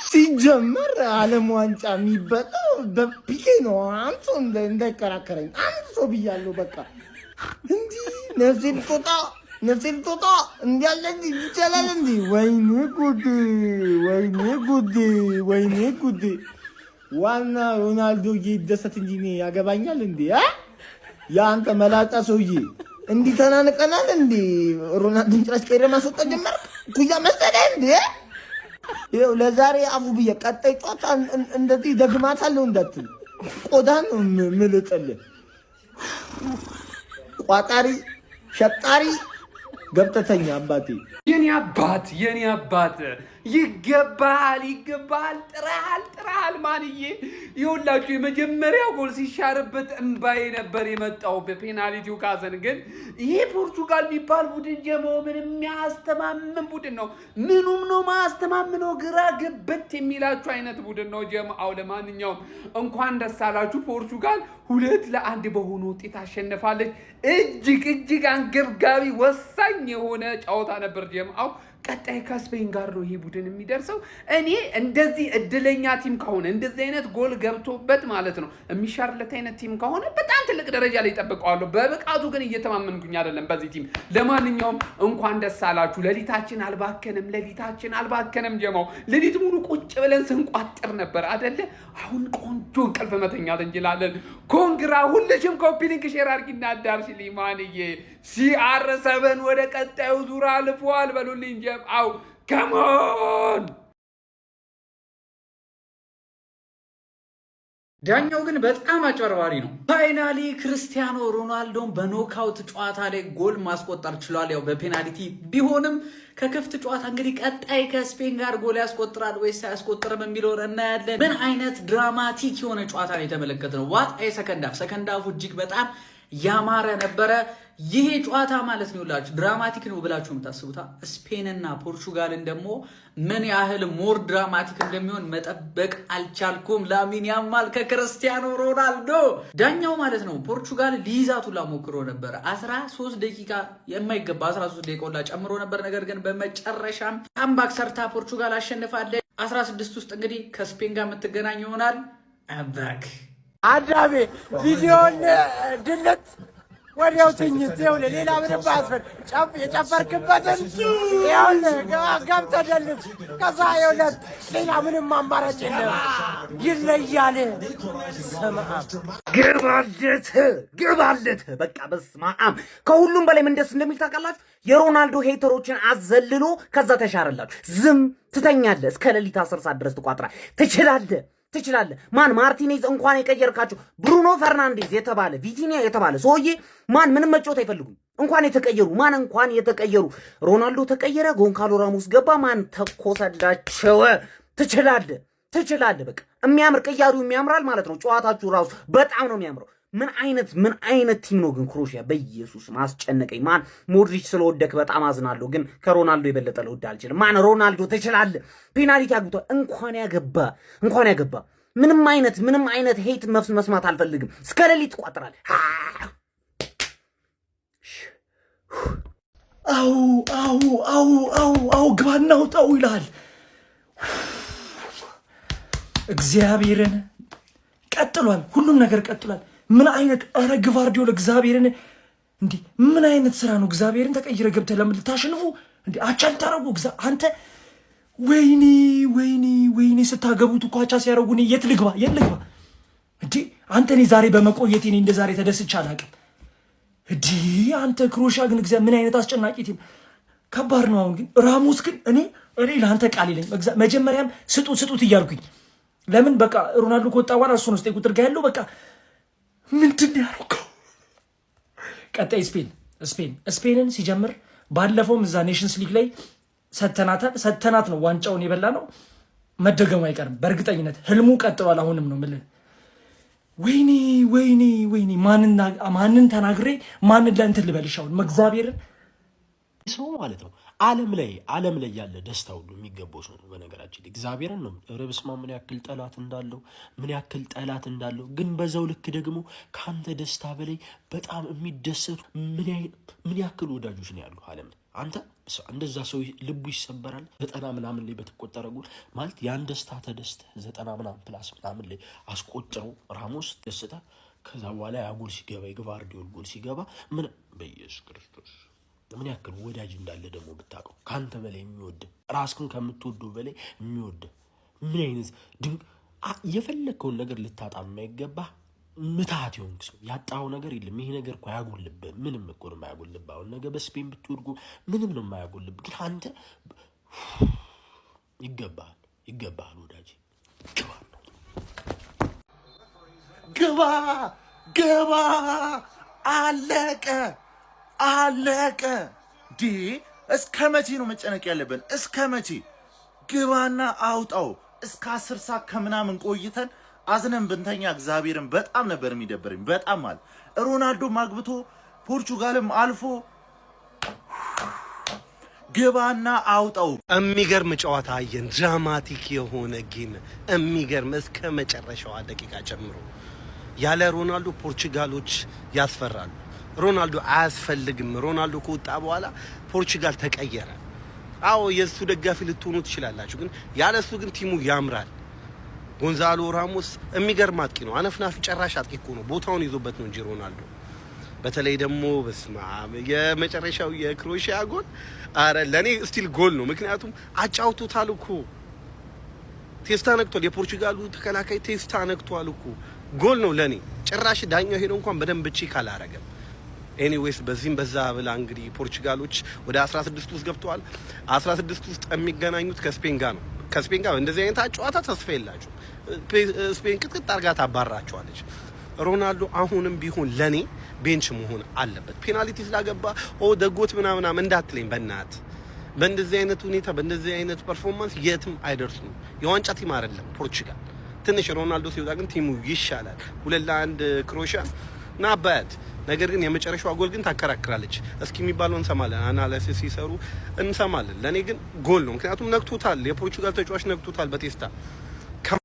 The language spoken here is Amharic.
ሲጀመር ዓለም ዋንጫ የሚበላው በፒኬ ነው። አንተ እንዳይከራከረኝ አንተ ሰው ብያለሁ። በቃ እንዲህ ነፍሴ ልትወጣ እንዲያለ ይቻላል እንዲ? ወይኔ ጉዴ! ዋና ሮናልዶ ይደሰት እንጂ እኔ ያገባኛል እንዴ? ያንተ መላጣ ሰውዬ እንዲህ ተናንቀናል እንዴ? ሮናልዶን ጭራሽ ቀይረ ማስወጣት ጀመረ። ኩያ መሰለህ እንዴ? ይኸው ለዛሬ አፉ ብዬ ቀጣይ ጨዋታ እንደዚህ ደግማታለሁ እንዳትል ቆዳን ምልጥልህ ቋጣሪ ሸጣሪ ገብተተኛ አባቴ የኔ አባት ይገባል ጥራል ማንዬ ይኸውላችሁ የመጀመሪያው ጎል ሲሻርበት እንባዬ ነበር የመጣው በፔናልቲው ካዘን ግን ይሄ ፖርቹጋል የሚባል ቡድን ጀሞ ምንም የሚያስተማምን ቡድን ነው ምኑም ነው ማስተማምነው ግራ ግብት የሚላችሁ አይነት ቡድን ነው ጀማው ለማንኛውም እንኳን ደስ አላችሁ ፖርቹጋል 2-1 በሆነ ውጤት አሸንፋለች እጅግ አንገብጋቢ ወሳኝ የሆነ ጨዋታ ነበር ጀማው ቀጣይ ከስፔን ጋር ነው ይሄ ቡድን የሚደርሰው እኔ እንደዚህ እድለኛ ቲም ከሆነ እንደዚህ አይነት ጎል ገብቶበት ማለት ነው የሚሻርለት አይነት ቲም ከሆነ በጣም ትልቅ ደረጃ ላይ ተጠብቀዋለሁ በብቃቱ ግን እየተማመንኩኝ አይደለም በዚህ ቲም ለማንኛውም እንኳን ደስ አላችሁ ሌሊታችን አልባከነም ጀማው ሌሊት ሙሉ ቁጭ ብለን ስንቋጥር ነበር አይደለ አሁን ቆንጆ እንቅልፍ መተኛት እንችላለን ኮንግራ ሁልሽም ኮፒ ሊንክ ሼር አድርጊና አዳርሽልኝ ማንዬ CR7 ወደ ቀጣዩ ዙር አልፏል በሉልኝ ጀማው ካሞን ዳኛው ግን በጣም አጭበርባሪ ነው ፋይናሊ ክርስቲያኖ ሮናልዶን በኖካውት ጨዋታ ላይ ጎል ማስቆጠር ችሏል ያው በፔናልቲ ቢሆንም ከክፍት ጨዋታ እንግዲህ ቀጣይ ከስፔን ጋር ጎል ያስቆጥራል ወይስ አያስቆጥርም የሚለው እናያለን ምን አይነት ድራማቲክ የሆነ ጨዋታ ነው የተመለከተነው ዋት አይ ሰከንድ ሃፍ እጅግ በጣም ያማረ ነበረ ይሄ ጨዋታ ማለት ነው ላችሁ ድራማቲክ ነው ብላችሁ የምታስቡታ ስፔን እና ፖርቹጋልን ደግሞ ምን ያህል ሞር ድራማቲክ እንደሚሆን መጠበቅ አልቻልኩም ላሚን ያማል ከክርስቲያኖ ሮናልዶ ዳኛው ማለት ነው ፖርቹጋል ሊይዛቱላ ሞክሮ ነበር 13 ደቂቃ የማይገባ 13 ደቂቃ ላ ጨምሮ ነበር ነገር ግን በመጨረሻም ካምባክ ሰርታ ፖርቹጋል አሸንፋለች 16 ውስጥ እንግዲህ ከስፔን ጋር የምትገናኝ ይሆናል አባክ አዳሜ ቪዲዮን ድልት ወዲያው ትኝት ይሁን ሌላ ምንም ባስፈል የጨፈርክበትን ይሁን ገብተህ ደልት ከዛ ይሁን ሌላ ምንም አማራጭ የለም ይለያል ሰማም ግባለት በቃ በስማም ከሁሉም በላይ ምን ደስ እንደሚል ታውቃላችሁ የሮናልዶ ሄተሮችን አዘልሎ ከዛ ተሻረላችሁ ዝም ትተኛለህ እስከ ሌሊት 10 ሰዓት ድረስ ትቆጥራለህ ትችላለህ ማን ማርቲኔዝ እንኳን የቀየርካቸው ብሩኖ ፈርናንዴዝ የተባለ ቪቲኒያ የተባለ ሰውዬ ማን ምንም መጫወት አይፈልጉም እንኳን የተቀየሩ ሮናልዶ ተቀየረ ጎንካሎ ራሞስ ገባ ማን ተኮሰላቸው ትችላለህ በቃ የሚያምር ቀያሪው የሚያምራል ማለት ነው ጨዋታችሁ ራሱ በጣም ነው የሚያምረው ምን አይነት ቲም ነው ግን ክሮሺያ በኢየሱስ ማስጨነቀኝ ማን ሞድሪች ስለወደክ በጣም አዝናለሁ ግን ከሮናልዶ የበለጠ ለውድ አልችልም ማን ሮናልዶ ትችላለህ ፔናልቲ አግብቷል እንኳን ያገባ ምንም አይነት ሄት መስማት አልፈልግም እስከ ሌሊት ተቋጥራል አው ግባና ውጣው ይላል እግዚአብሔርን ቀጥሏል ሁሉም ነገር ቀጥሏል ምን አይነት ግቫርዲዮላ እግዚአብሔርን እንዴ ምን አይነት ስራ ነው እግዚአብሔርን ተቀይረ ገብተ ለምን ታሸንፉ እንዴ አቻል ታረጉ አንተ ወይኔ ስታገቡት ኳቻ ሲያረጉኝ የት ልግባ እንዴ አንተ እኔ ዛሬ በመቆየቴ እኔ እንደ ዛሬ ተደስቻ አላውቅም እንዴ አንተ ክሮሻ ግን እግዚአብሔር ምን አይነት አስጨናቂ ቲም ከባድ ነው አሁን ግን ራሞስ ግን እኔ ለአንተ ቃል ይለኝ መጀመሪያም ስጡት እያልኩኝ ለምን በቃ ሮናልዶ ከወጣ በኋላ እሱ ነው ቁጥር ጋር ያለው በቃ ምንድን ያደረገው ቀጣይ ስፔንን ሲጀምር ባለፈውም እዛ ኔሽንስ ሊግ ላይ ሰተናት ነው ዋንጫውን የበላ ነው መደገሙ አይቀርም በእርግጠኝነት ህልሙ ቀጥሏል አሁንም ነው ማለት ወይኔ ማንን ተናግሬ ማንን ለእንትን ልበልሻው መግዚአብሔርን ሰው ማለት ነው ዓለም ላይ ያለ ደስታ ሁሉ የሚገባው ሰው ነው በነገራችን እግዚአብሔርን ነው ረብስማ ምን ያክል ጠላት እንዳለው ግን በዛው ልክ ደግሞ ካንተ ደስታ በላይ በጣም የሚደሰቱ ምን ያክል ወዳጆች ነው ያሉ ዓለም አንተ እንደዛ ሰው ልቡ ይሰበራል። 90 ምናምን ላይ በተቆጠረ ጎል ማለት ያን ደስታ ተደስተ 90 ምናምን ፕላስ ምናምን ላይ አስቆጥረው ራሞስ ደስታ ከዛ በኋላ ያ ጎል ሲገባ የግቫርዲዮል ጎል ሲገባ ምን በኢየሱስ ክርስቶስ ምን ያክል ወዳጅ እንዳለ ደግሞ ብታውቀው ካንተ በላይ የሚወድ ራስህን ከምትወደው በላይ የሚወድ ምን አይነት ድንቅ የፈለከውን ነገር ልታጣ የማይገባ ምታት ይሆንክ ሰው ያጣው ነገር የለም። ይሄ ነገር እኮ ያጎልብህ ምንም እኮ ነው የማያጎልብህ። አሁን ነገ በስፔን ብትወድቁ ምንም ነው የማያጎልብህ። ግን አንተ ይገባሃል ወዳጅ ግባ አለቀ ዲ እስከ መቼ ነው መጨነቅ ያለብን? እስከ መቼ? ግባና አውጣው። እስከ 10 ሰዓት ከምናምን ቆይተን አዝነን ብንተኛ እግዚአብሔርን በጣም ነበር የሚደብረኝ። በጣም ማለት ሮናልዶ ማግብቶ ፖርቹጋልም አልፎ ግባና አውጣው። የሚገርም ጨዋታ አየን። ድራማቲክ የሆነ ጌም የሚገርም እስከ መጨረሻዋ ደቂቃ ጨምሮ ያለ ሮናልዶ ፖርቹጋሎች ያስፈራሉ። ሮናልዶ አያስፈልግም። ሮናልዶ ከወጣ በኋላ ፖርቹጋል ተቀየረ። አዎ የሱ ደጋፊ ልትሆኑ ትችላላችሁ፣ ግን ያለሱ ግን ቲሙ ያምራል። ጎንዛሎ ራሞስ የሚገርም አጥቂ ነው። አነፍናፊ ጨራሽ አጥቂ እኮ ነው። ቦታውን ይዞበት ነው እንጂ ሮናልዶ። በተለይ ደግሞ በስማ የመጨረሻው የክሮኤሺያ ጎል አረ ለኔ ስቲል ጎል ነው። ምክንያቱም አጫውቶታል እኮ ቴስታ ነክቷል። የፖርቹጋሉ ተከላካይ ቴስታ ነክቷል እኮ ጎል ነው ለኔ። ጭራሽ ዳኛው ሄዶ እንኳን በደንብ ቼክ አላረገም። ኤኒዌይስ በዚህም በዛ ብላ እንግዲህ ፖርቹጋሎች ወደ 16 ውስጥ ገብተዋል። 16 ውስጥ የሚገናኙት ከስፔን ጋር ነው። ከስፔን ጋር እንደዚህ አይነት ጨዋታ ተስፋ የላቸው። ስፔን ቅጥቅጥ አርጋ ታባራቸዋለች። ሮናልዶ አሁንም ቢሆን ለኔ ቤንች መሆን አለበት። ፔናልቲ ስላገባ ደጎት ምናምን እንዳትለኝ በእናት። በእንደዚህ አይነት ሁኔታ በእንደዚህ አይነት ፐርፎርማንስ የትም አይደርሱም። የዋንጫ ቲም አይደለም ፖርቹጋል። ትንሽ ሮናልዶ ሲወጣ ግን ቲሙ ይሻላል። 2-1 ክሮኤሺያ ናባት። ነገር ግን የመጨረሻው ጎል ግን ታከራክራለች። እስኪ የሚባለው እንሰማለን፣ አናላይሲስ ሲሰሩ እንሰማለን። ለኔ ግን ጎል ነው። ምክንያቱም ነክቶታል፣ የፖርቹጋል ተጫዋች ነክቶታል በቴስታ